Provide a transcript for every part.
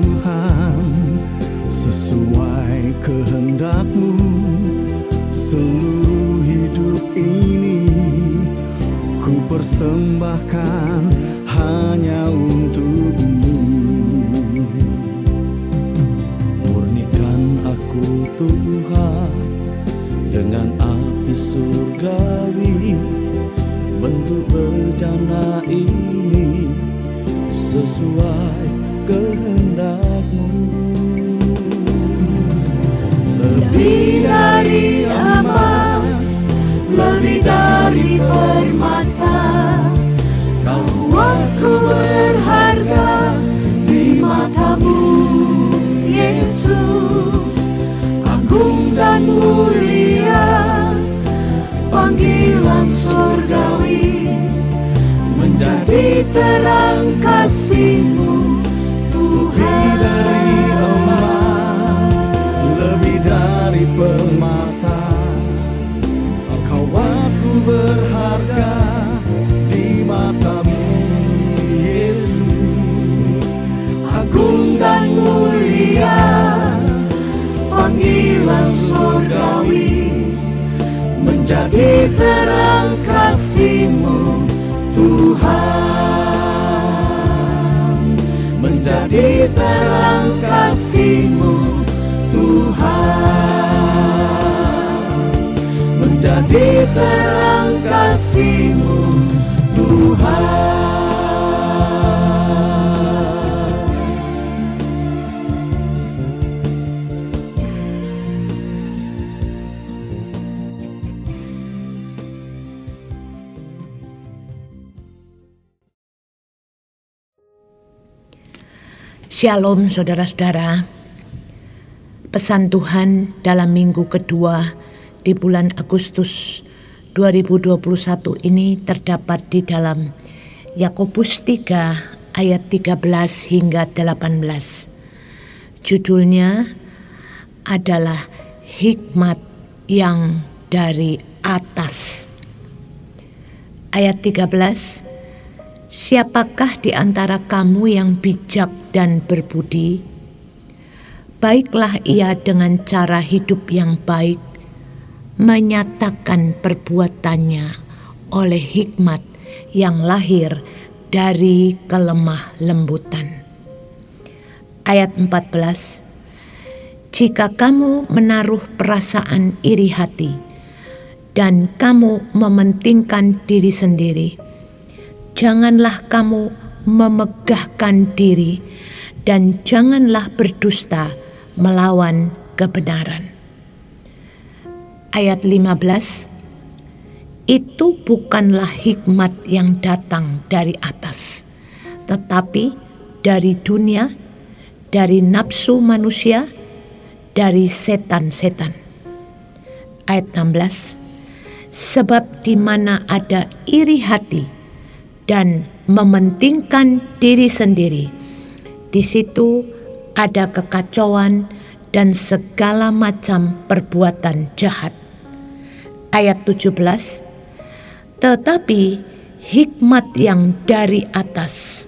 Tuhan, sesuai kehendak-Mu. Seluruh hidup ini ku persembahkan hanya untuk-Mu. Murnikan aku Tuhan dengan api surgawi, bentuk bejana ini sesuai kehendak-Mu. Lebih dari emas, lebih dari permata, Kau aku berharga di mata-Mu, Yesus. Agung dan mulia panggilan surgawi, menjadi terang kasih-Mu, Tuhan. Dari emas, lebih dari permata, Kau aku berharga di mata-Mu, Yesus. Agung dan mulia panggilan surgawi, menjadi terang kasih-Mu, Tuhan. Menjadi terang kasih-Mu, Tuhan. Menjadi terang kasih-Mu, Tuhan. Shalom saudara-saudara. Pesan Tuhan dalam minggu kedua di bulan Agustus 2021 ini terdapat di dalam Yakobus 3 ayat 13 hingga 18. Judulnya adalah hikmat yang dari atas. Ayat 13. Siapakah di antara kamu yang bijak dan berbudi? Baiklah ia dengan cara hidup yang baik, menyatakan perbuatannya oleh hikmat yang lahir dari kelemah lembutan. Ayat 14. Jika kamu menaruh perasaan iri hati dan kamu mementingkan diri sendiri, janganlah kamu memegahkan diri dan janganlah berdusta melawan kebenaran. Ayat 15. Itu bukanlah hikmat yang datang dari atas, tetapi dari dunia, dari nafsu manusia, dari setan-setan. Ayat 16. Sebab di mana ada iri hati dan mementingkan diri sendiri, di situ ada kekacauan dan segala macam perbuatan jahat. Ayat 17. Tetapi hikmat yang dari atas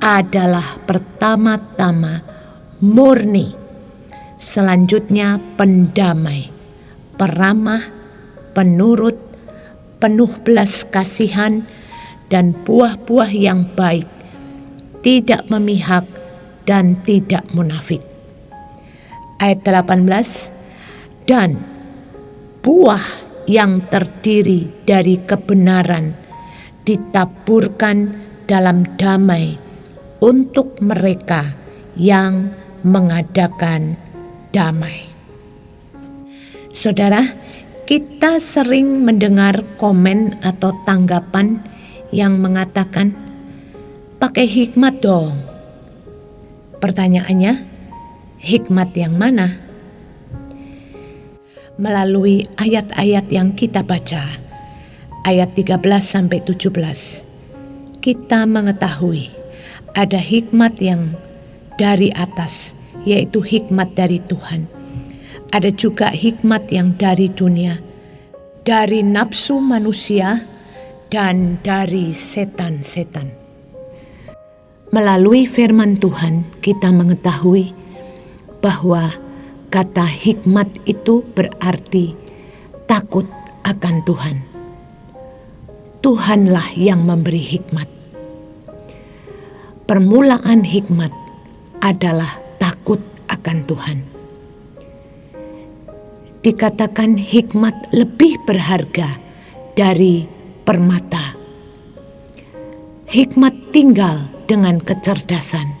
adalah pertama-tama murni, selanjutnya pendamai, peramah, penurut, penuh belas kasihan, dan buah-buah yang baik, tidak memihak dan tidak munafik. Ayat 18. Dan buah yang terdiri dari kebenaran ditaburkan dalam damai untuk mereka yang mengadakan damai. Saudara, kita sering mendengar komen atau tanggapan yang mengatakan, pakai hikmat dong. Pertanyaannya, hikmat yang mana? Melalui ayat-ayat yang kita baca, ayat 13-17, kita mengetahui ada hikmat yang dari atas, yaitu hikmat dari Tuhan. Ada juga hikmat yang dari dunia, dari nafsu manusia, dan dari setan-setan. Melalui firman Tuhan kita mengetahui bahwa kata hikmat itu berarti takut akan Tuhan. Tuhanlah yang memberi hikmat. Permulaan hikmat adalah takut akan Tuhan. Dikatakan hikmat lebih berharga dari permata. Hikmat tinggal dengan kecerdasan.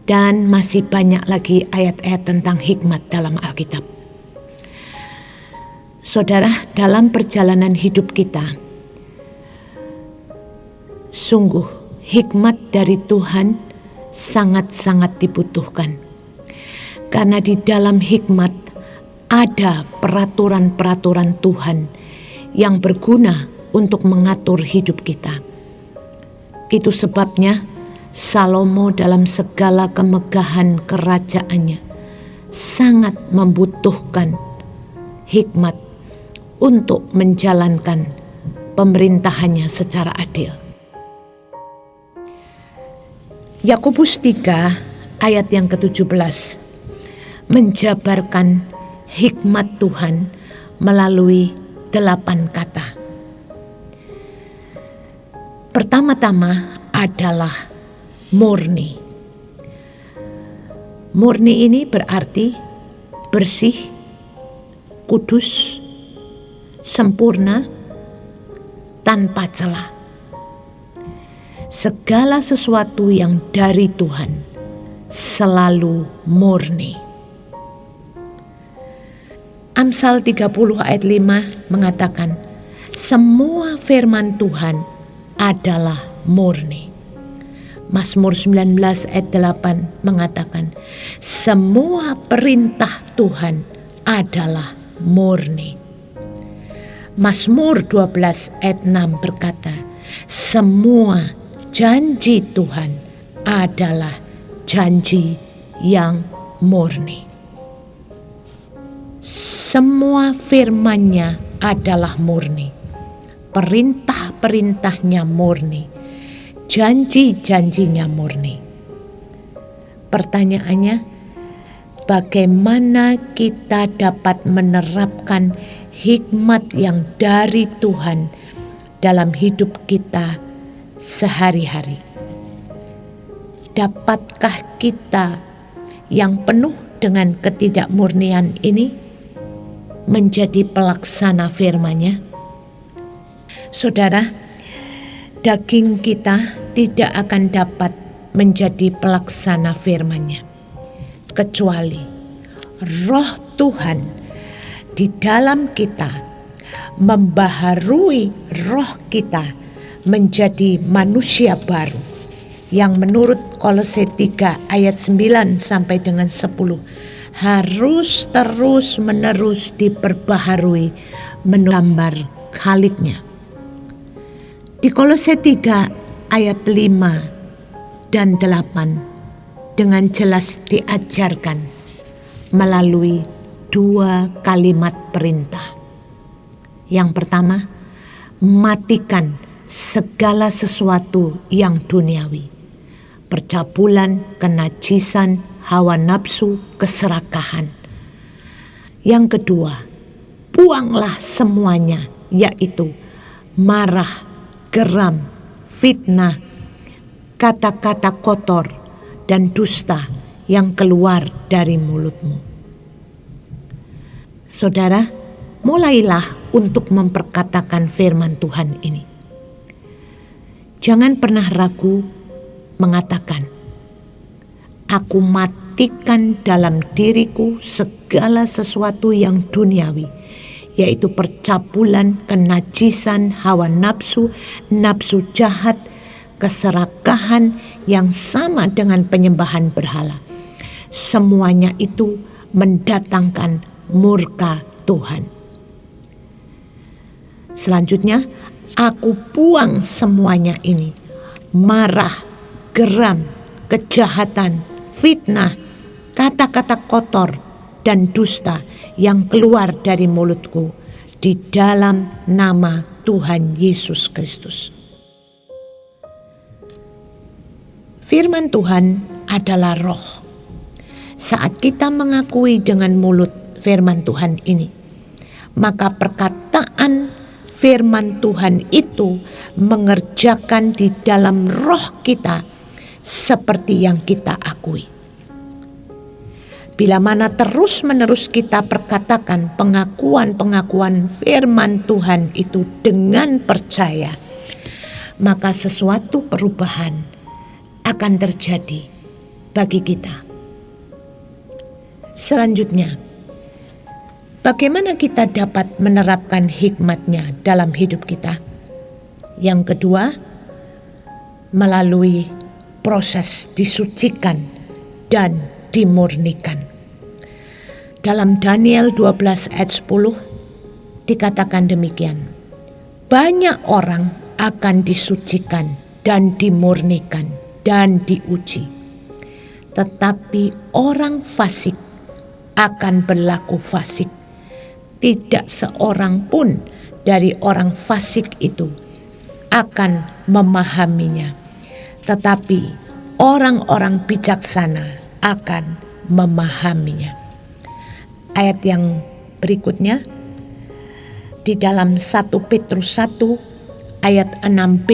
Dan masih banyak lagi ayat-ayat tentang hikmat dalam Alkitab. Saudara, dalam perjalanan hidup kita, sungguh hikmat dari Tuhan sangat-sangat dibutuhkan. Karena di dalam hikmat ada peraturan-peraturan Tuhan yang berguna untuk mengatur hidup kita. Itu sebabnya Salomo dalam segala kemegahan kerajaannya sangat membutuhkan hikmat untuk menjalankan pemerintahannya secara adil. Yakobus 3 ayat yang ke-17 menjabarkan hikmat Tuhan melalui 8 kata. Pertama-tama adalah murni. Murni ini berarti bersih, kudus, sempurna, tanpa celah. Segala sesuatu yang dari Tuhan selalu murni. Amsal 30 ayat 5 mengatakan, semua firman Tuhan adalah murni. Mazmur 19 ayat 8 mengatakan, semua perintah Tuhan adalah murni. Mazmur 12 ayat 6 berkata, semua janji Tuhan adalah janji yang murni. Semua firman-Nya adalah murni. Perintah-perintahnya murni. Janji-janjinya murni. Pertanyaannya, bagaimana kita dapat menerapkan hikmat yang dari Tuhan dalam hidup kita sehari-hari? Dapatkah kita yang penuh dengan ketidakmurnian ini menjadi pelaksana firman-Nya? Saudara, daging kita tidak akan dapat menjadi pelaksana firman-Nya, kecuali Roh Tuhan di dalam kita membaharui roh kita menjadi manusia baru, yang menurut Kolose 3 ayat 9 sampai dengan 10 harus terus menerus diperbaharui menggambar Khaliknya. Di Kolose 3 ayat 5 dan 8 dengan jelas diajarkan melalui 2 kalimat perintah. Yang pertama, matikan segala sesuatu yang duniawi, percabulan, kenajisan, hawa nafsu, keserakahan. Yang kedua, buanglah semuanya, yaitu marah, geram, fitnah, kata-kata kotor, dan dusta yang keluar dari mulutmu. Saudara, mulailah untuk memperkatakan firman Tuhan ini. Jangan pernah ragu mengatakan, aku matikan dalam diriku segala sesuatu yang duniawi, yaitu percabulan, kenajisan, hawa nafsu, nafsu jahat, keserakahan yang sama dengan penyembahan berhala. Semuanya itu mendatangkan murka Tuhan. Selanjutnya, aku buang semuanya ini, marah, geram, kejahatan, fitnah, kata-kata kotor, dan dusta yang keluar dari mulutku di dalam nama Tuhan Yesus Kristus. Firman Tuhan adalah roh. Saat kita mengakui dengan mulut firman Tuhan ini, maka perkataan firman Tuhan itu mengerjakan di dalam roh kita seperti yang kita akui. Bila mana terus-menerus kita perkatakan pengakuan-pengakuan firman Tuhan itu dengan percaya, maka sesuatu perubahan akan terjadi bagi kita. Selanjutnya, bagaimana kita dapat menerapkan hikmat-Nya dalam hidup kita? Yang kedua, melalui proses disucikan dan dimurnikan. Dalam Daniel 12 ayat 10 dikatakan demikian. Banyak orang akan disucikan dan dimurnikan dan diuji. Tetapi orang fasik akan berlaku fasik. Tidak seorang pun dari orang fasik itu akan memahaminya. Tetapi orang-orang bijaksana akan memahaminya. Ayat yang berikutnya di dalam 1 Petrus 1 ayat 6b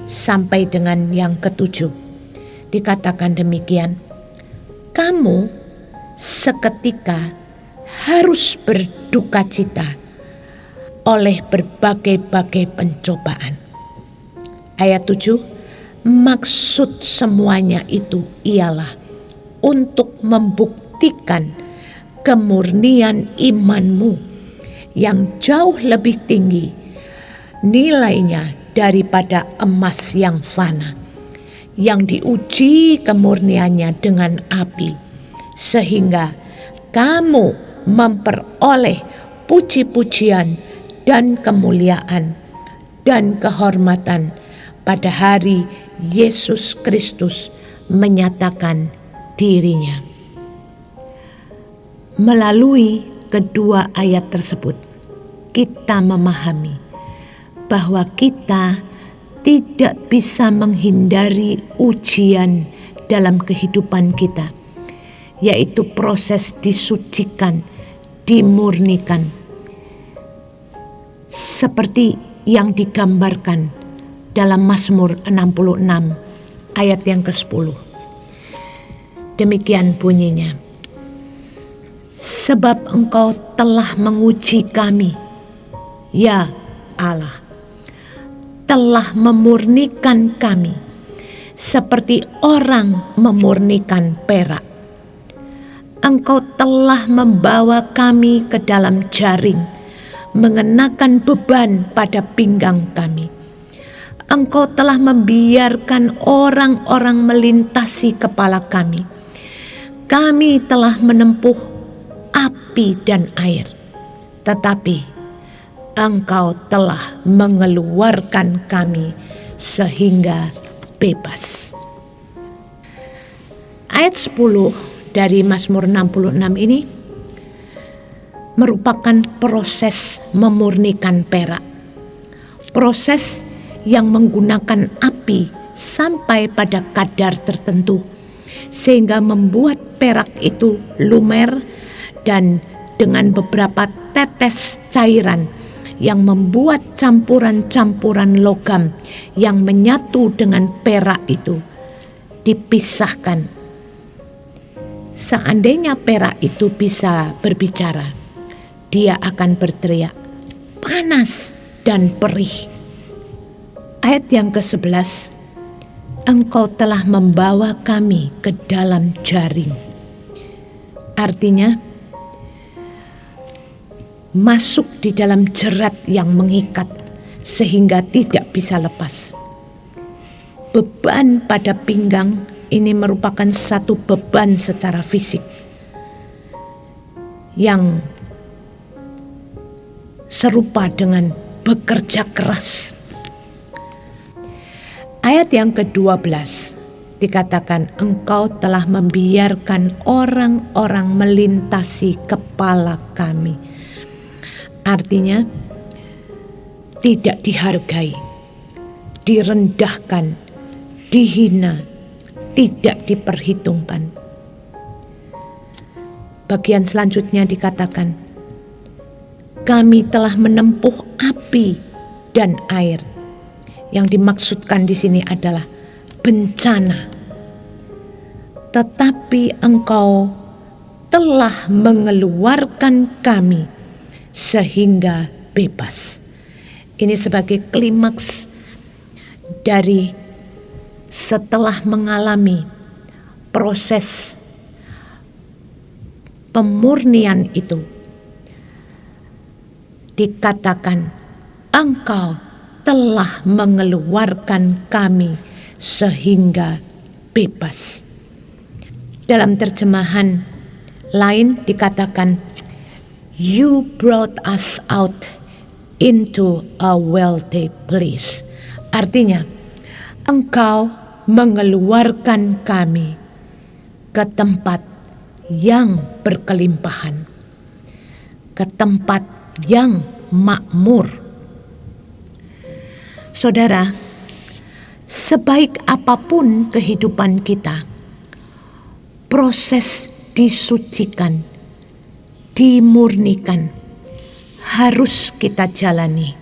sampai dengan yang ke-7 dikatakan demikian. Kamu seketika harus berduka cita oleh berbagai-bagai pencobaan. Ayat 7, maksud semuanya itu ialah untuk membuktikan kemurnian imanmu yang jauh lebih tinggi nilainya daripada emas yang fana, yang diuji kemurniannya dengan api, sehingga kamu memperoleh puji-pujian dan kemuliaan dan kehormatan pada hari Yesus Kristus menyatakan dirinya. Melalui kedua ayat tersebut, kita memahami bahwa kita tidak bisa menghindari ujian dalam kehidupan kita, yaitu proses disucikan, dimurnikan, seperti yang digambarkan dalam Mazmur 66 ayat yang ke-10. Demikian bunyinya. Sebab Engkau telah menguji kami, ya Allah, telah memurnikan kami seperti orang memurnikan perak. Engkau telah membawa kami ke dalam jaring, mengenakan beban pada pinggang kami. Engkau telah membiarkan orang-orang melintasi kepala kami. Kami telah menempuh api dan air, tetapi Engkau telah mengeluarkan kami sehingga bebas. Ayat 10 dari Mazmur 66 ini merupakan proses memurnikan perak. Proses yang menggunakan api sampai pada kadar tertentu, sehingga membuat perak itu lumer dan dengan beberapa tetes cairan yang membuat campuran-campuran logam yang menyatu dengan perak itu dipisahkan. Seandainya perak itu bisa berbicara, dia akan berteriak, panas dan perih. Ayat yang ke-11, Engkau telah membawa kami ke dalam jaring. Artinya, masuk di dalam jerat yang mengikat sehingga tidak bisa lepas. Beban pada pinggang ini merupakan satu beban secara fisik yang serupa dengan bekerja keras. Ayat yang ke-12 dikatakan, Engkau telah membiarkan orang-orang melintasi kepala kami. Artinya tidak dihargai, direndahkan, dihina, tidak diperhitungkan. Bagian selanjutnya dikatakan, kami telah menempuh api dan air. Yang dimaksudkan di sini adalah bencana. Tetapi Engkau telah mengeluarkan kami sehingga bebas. Ini sebagai klimaks dari setelah mengalami proses pemurnian itu. Dikatakan, Engkau telah mengeluarkan kami sehingga bebas. Dalam terjemahan lain dikatakan, You brought us out into a wealthy place. Artinya, Engkau mengeluarkan kami ke tempat yang berkelimpahan, ke tempat yang makmur. Saudara, sebaik apapun kehidupan kita, proses disucikan, dimurnikan harus kita jalani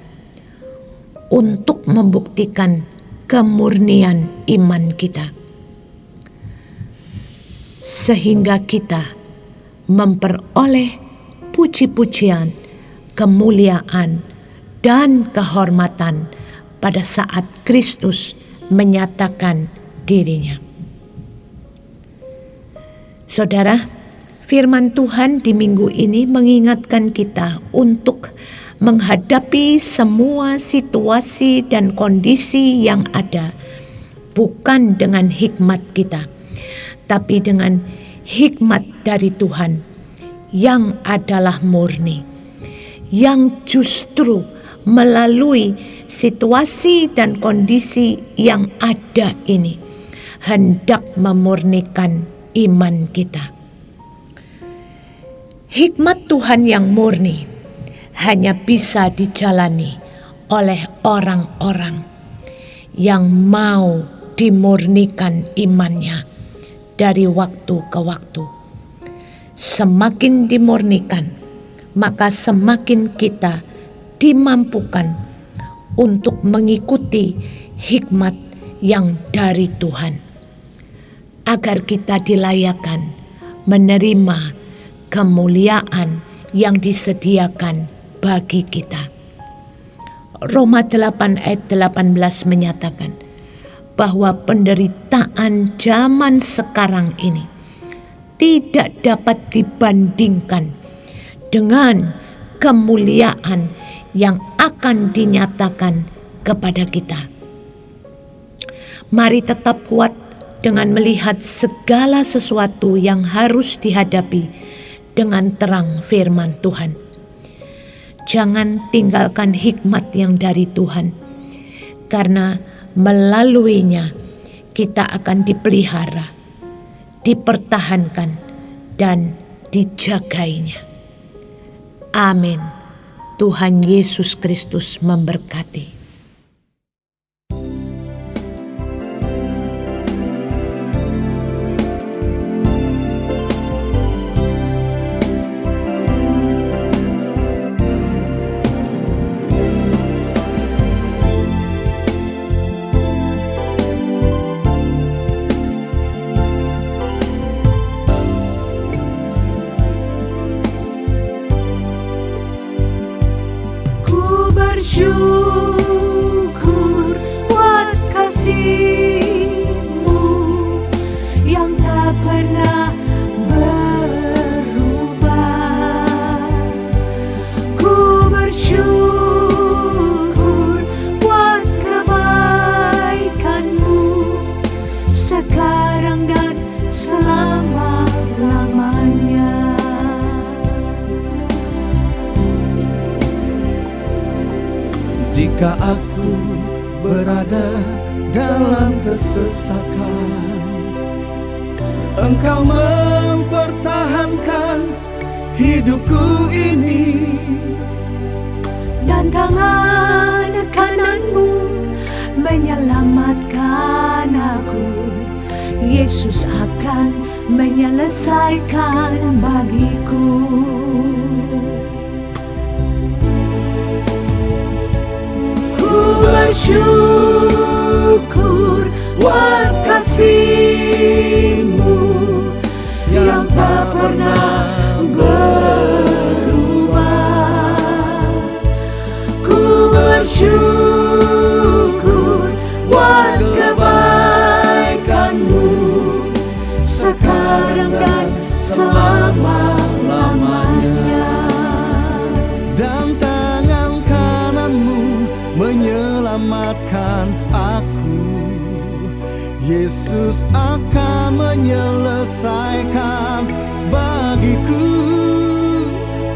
untuk membuktikan kemurnian iman kita, sehingga kita memperoleh puji-pujian, kemuliaan, dan kehormatan pada saat Kristus menyatakan dirinya. Saudara, firman Tuhan di minggu ini mengingatkan kita untuk menghadapi semua situasi dan kondisi yang ada, bukan dengan hikmat kita, tapi dengan hikmat dari Tuhan yang adalah murni, yang justru melalui situasi dan kondisi yang ada ini hendak memurnikan iman kita. Hikmat Tuhan yang murni hanya bisa dijalani oleh orang-orang yang mau dimurnikan imannya dari waktu ke waktu. Semakin dimurnikan, maka semakin kita dimampukan untuk mengikuti hikmat yang dari Tuhan, agar kita dilayakan menerima kemuliaan yang disediakan bagi kita. Roma 8 ayat 18 menyatakan bahwa penderitaan zaman sekarang ini tidak dapat dibandingkan dengan kemuliaan yang akan dinyatakan kepada kita. Mari tetap kuat dengan melihat segala sesuatu yang harus dihadapi dengan terang firman Tuhan. Jangan tinggalkan hikmat yang dari Tuhan, karena melaluinya kita akan dipelihara, dipertahankan, dan dijagainya. Amin. Tuhan Yesus Kristus memberkati. Bersyukur buat kasih-Mu yang tak pernah berubah. Ku bersyukur buat kebaikan-Mu sekarang dan selama-lamanya. Jika aku berada dalam kesesakan, Engkau mempertahankan hidupku ini, dan tangan kanan-Mu menyelamatkan aku Yesus akan menyelesaikan bagiku. Ku bersyukur buat kasih-Mu yang tak pernah berubah. Ku bersyukur buat kebaikan-Mu sekarang dan selama-lamanya. Dan tangan kanan-Mu menyelamatkan aku. Yesus akan menyelesaikan bagiku.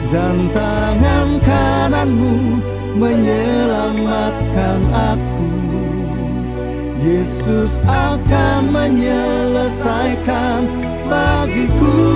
Dan tangan kanan-Mu menyelamatkan aku. Yesus akan menyelesaikan bagiku.